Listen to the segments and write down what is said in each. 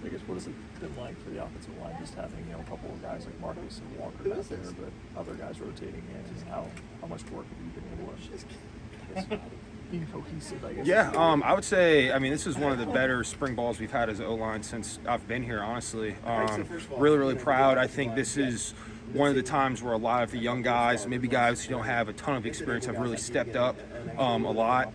I guess what has it been like for the offensive line, just having a couple of guys like Marcus and Walker out there, but other guys rotating in, and how much work have you been able to being cohesive, I guess? Yeah, I would say, this is one of the better spring balls we've had as O-line since I've been here, honestly. Really, really proud. I think this is one of the times where a lot of the young guys, maybe guys who don't have a ton of experience, have really stepped up a lot.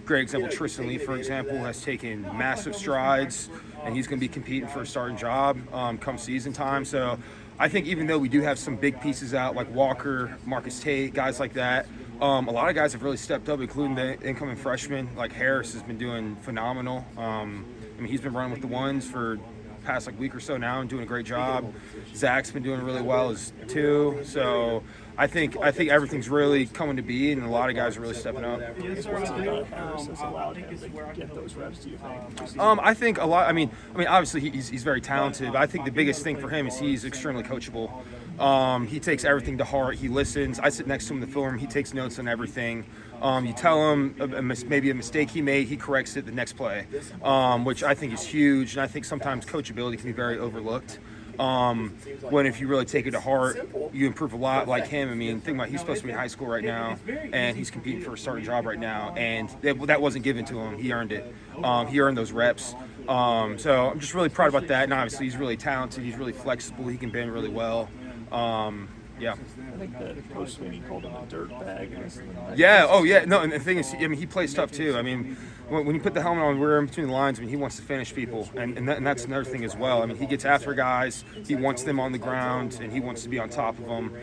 Great example, Tristan Leigh, for example, has taken massive strides, and he's going to be competing for a starting job come season time. So I think even though we do have some big pieces out like Walker, Marcus Tate, guys like that, a lot of guys have really stepped up, including the incoming freshmen. Like Harris has been doing phenomenal. He's been running with the ones for past week or so now and doing a great job. Zach's been doing really well too. So I think everything's really coming to be, and a lot of guys are really stepping up. Harris has allowed him to get those reps, do you think? I think a lot. Obviously he's very talented, but I think the biggest thing for him is he's extremely coachable. He takes everything to heart. He listens. I sit next to him in the film room. He takes notes on everything. You tell him maybe a mistake he made, he corrects it the next play, which I think is huge. And I think sometimes coachability can be very overlooked. When if you really take it to heart, you improve a lot. Like him, think about he's supposed to be in high school right now, and he's competing for a starting job right now, and that wasn't given to him. He earned it. He earned those reps. So I'm just really proud about that. And obviously he's really talented. He's really flexible. He can bend really well. Yeah. I think that Coach Sweeney called him a dirt bag. Yeah. Oh, yeah. No, and the thing is, he plays tough too. When you put the helmet on, we're in between the lines. He wants to finish people, and that's another thing as well. He gets after guys. He wants them on the ground, and he wants to be on top of them.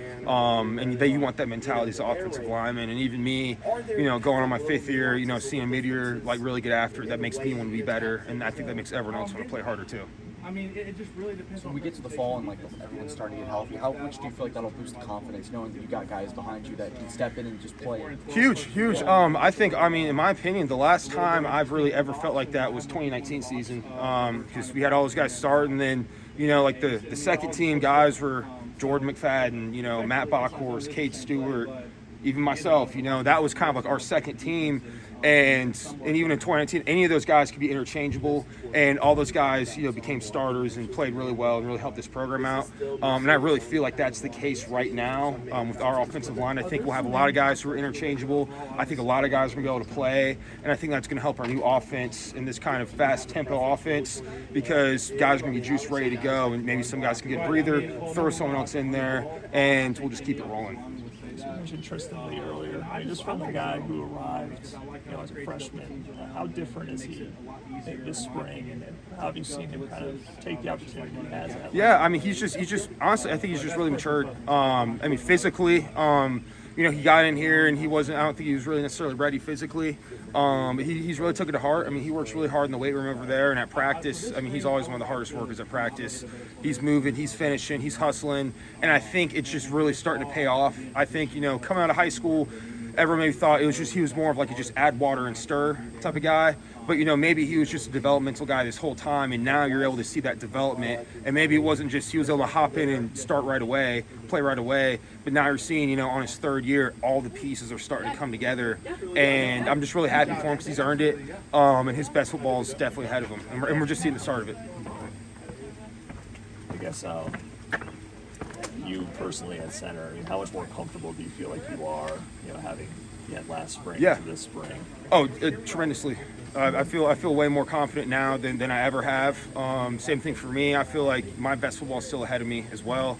And you want that mentality as an offensive lineman. And even me, going on my 5th year, seeing a mid-year really get after it, that makes me want to be better, and I think that makes everyone else want to play harder too. It just really depends. When we get to the fall and everyone's starting to get healthy, how much do you feel like that'll boost the confidence, knowing that you got guys behind you that can step in and just play? Huge. I think, in my opinion, the last time I've really ever felt like that was 2019 season, because we had all those guys start, and then the second team guys were Jordan McFadden, Matt Bockhorst, Cade Stewart, even myself. That was kind of our second team. And even in 2019, any of those guys could be interchangeable, and all those guys, became starters and played really well and really helped this program out. And I really feel like that's the case right now with our offensive line. I think we'll have a lot of guys who are interchangeable. I think a lot of guys are going to be able to play, and I think that's going to help our new offense in this kind of fast tempo offense, because guys are going to be juiced, ready to go, and maybe some guys can get a breather, throw someone else in there, and we'll just keep it rolling. You mentioned Tristan Leigh earlier. Just from a guy who arrived, as a freshman, how different is he this spring, and how have you seen him kind of take the opportunity he has? Yeah, he's just honestly, I think he's just really matured. Physically, he got in here and I don't think he was really necessarily ready physically. But he's really took it to heart. He works really hard in the weight room over there and at practice. He's always one of the hardest workers at practice. He's moving, he's finishing, he's hustling, and I think it's just really starting to pay off. I think, coming out of high school, everyone maybe thought he was more of a just add water and stir type of guy. But, maybe he was just a developmental guy this whole time, and now you're able to see that development. And maybe it wasn't just he was able to hop in and start right away, play right away. But now you're seeing, on his 3rd year, all the pieces are starting to come together. And I'm just really happy for him because he's earned it. And his best football is definitely ahead of him. And we're just seeing the start of it. I guess you personally at center, how much more comfortable do you feel like you are, having last spring to this spring? Oh, tremendously. I feel way more confident now than I ever have. Same thing for me. I feel like my best football is still ahead of me as well.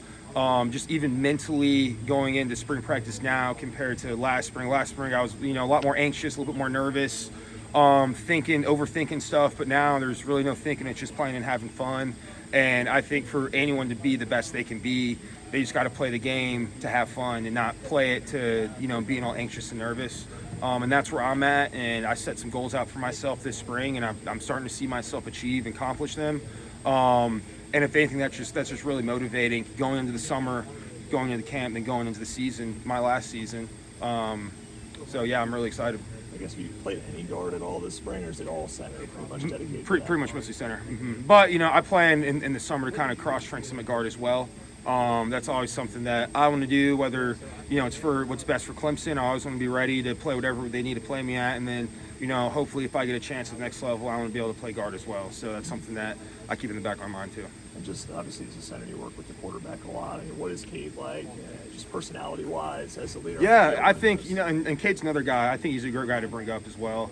Just even mentally going into spring practice now compared to last spring. Last spring I was a lot more anxious, a little bit more nervous, overthinking stuff. But now there's really no thinking. It's just playing and having fun. And I think for anyone to be the best they can be, they just got to play the game to have fun and not play it to being all anxious and nervous. And that's where I'm at, and I set some goals out for myself this spring, and I'm starting to see myself achieve and accomplish them. And if anything, that's just really motivating going into the summer, going into camp, then going into the season, my last season. So yeah, I'm really excited. I guess you played any guard at all this spring, or is it all center, pretty much dedicated? Pretty much mostly center. But I plan in the summer to kind of cross-train some at guard as well. That's always something that I want to do, whether it's for what's best for Clemson. I always want to be ready to play whatever they need to play me at, and then hopefully if I get a chance at the next level, I want to be able to play guard as well. So that's something that I keep in the back of my mind too. And just obviously as a center, you work with the quarterback a lot. I mean, what is Cade like, just personality-wise as a leader? Yeah, I think, and Cade's another guy. I think he's a great guy to bring up as well.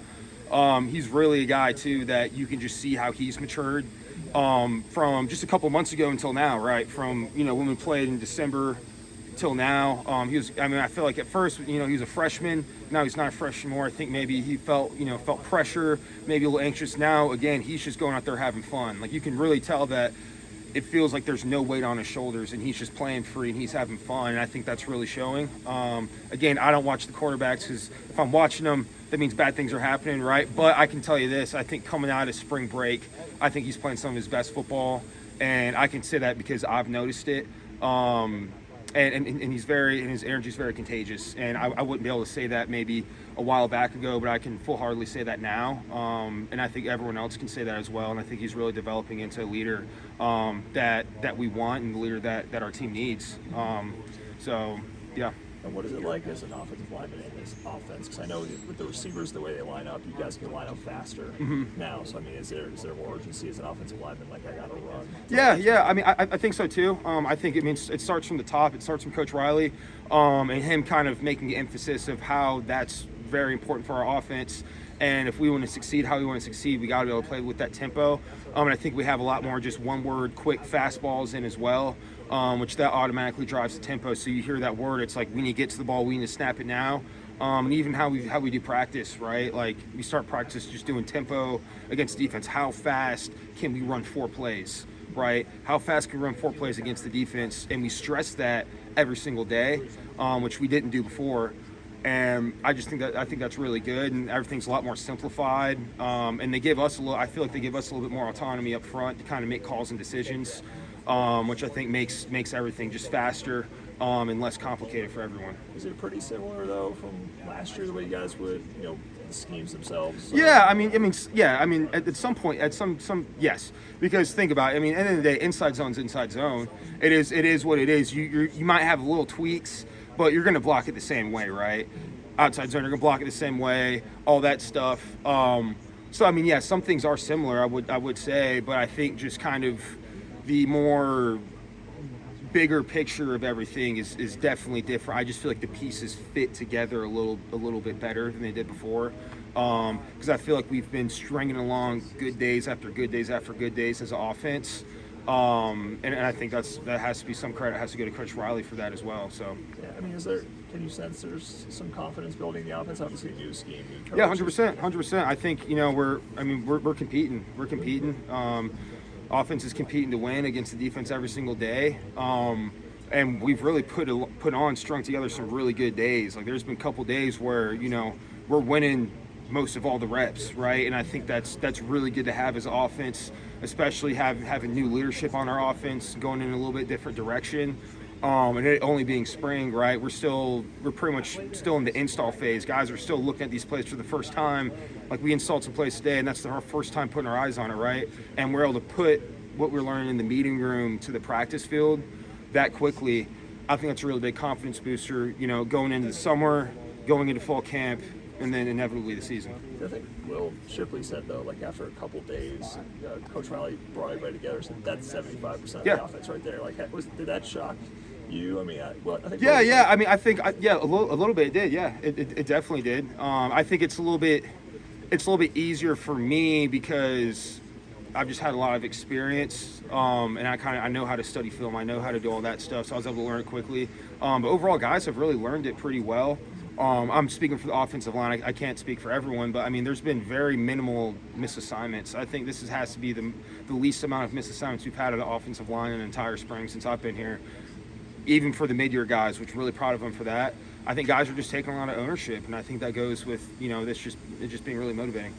He's really a guy too that you can just see how he's matured from just a couple months ago until now, right? From, when we played in December till now. I feel like at first, he was a freshman. Now he's not a freshman anymore. I think maybe he felt pressure, maybe a little anxious. Now, again, he's just going out there having fun. Like, you can really tell that it feels like there's no weight on his shoulders and he's just playing free and he's having fun. And I think that's really showing. Again, I don't watch the quarterbacks because if I'm watching them, that means bad things are happening, right? But I can tell you this, I think coming out of spring break, I think he's playing some of his best football. And I can say that because I've noticed it. And his energy is very contagious. And I wouldn't be able to say that maybe a while back ago, but I can full-heartedly say that now. And I think everyone else can say that as well. And I think he's really developing into a leader that we want and the leader that our team needs. So, yeah. And what is it like as an offensive lineman in this offense? Because I know with the receivers, the way they line up, you guys can line up faster now. So, I mean, is there more urgency as an offensive lineman, like, I got to run? Yeah. I mean, I think so, too. I think it starts from the top. It starts from Coach Riley and him kind of making the emphasis of how that's very important for our offense. And if we want to succeed, how we want to succeed, we got to be able to play with that tempo. And I think we have a lot more just one-word, quick fastballs in as well, which that automatically drives the tempo. So you hear that word, it's like we need to get to the ball, we need to snap it now. And even how we do practice, right? Like we start practice just doing tempo against defense. How fast can we run 4 plays, right? How fast can we run 4 plays against the defense? And we stress that every single day, which we didn't do before. And I think that's really good, and everything's a lot more simplified. And they give us I feel like they give us a little bit more autonomy up front to kind of make calls and decisions, which I think makes everything just faster and less complicated for everyone. Is it pretty similar though from last year, the way you guys would, the schemes themselves? Yeah, I mean, at some point, yes, because think about it. I mean, at the end of the day, inside zone's inside zone. It is what it is. You might have little tweaks, but you're going to block it the same way, right? Outside zone, you're going to block it the same way, all that stuff. So, I mean, yeah, some things are similar, I would say, but I think just kind of the more bigger picture of everything is definitely different. I just feel like the pieces fit together a little bit better than they did before. Because I feel like we've been stringing along good days after good days after good days as an offense. And I think that has to be some credit has to go to Coach Riley for that as well. So yeah, I mean, can you sense there's some confidence building the offense? Obviously, a new scheme, new coach. Yeah, 100%. I think we're competing. We're competing. Offense is competing to win against the defense every single day. And we've really strung together some really good days. Like there's been a couple days where we're winning most of all the reps, right? And I think that's really good to have as an offense, especially having new leadership on our offense, going in a little bit different direction. And it only being spring, right? We're pretty much still in the install phase. Guys are still looking at these plays for the first time. Like we installed some plays today, and that's our first time putting our eyes on it, right? And we're able to put what we're learning in the meeting room to the practice field that quickly. I think that's a really big confidence booster, going into the summer, going into fall camp, and then inevitably the season. I think Will Shipley said, though, like after a couple days, Coach Riley brought everybody together and said that's 75% of the offense right there. Like, did that shock you? I mean, I think. Yeah. I mean, I think, a little bit it did. Yeah, it definitely did. I think it's a little bit easier for me because I've just had a lot of experience, and I know how to study film. I know how to do all that stuff, so I was able to learn it quickly. But overall, guys have really learned it pretty well. I'm speaking for the offensive line. I can't speak for everyone, but I mean, there's been very minimal misassignments. I think this has to be the least amount of misassignments we've had at the offensive line in an entire spring since I've been here. Even for the mid-year guys, which I'm really proud of them for that. I think guys are just taking a lot of ownership, and I think that goes with this just being really motivating.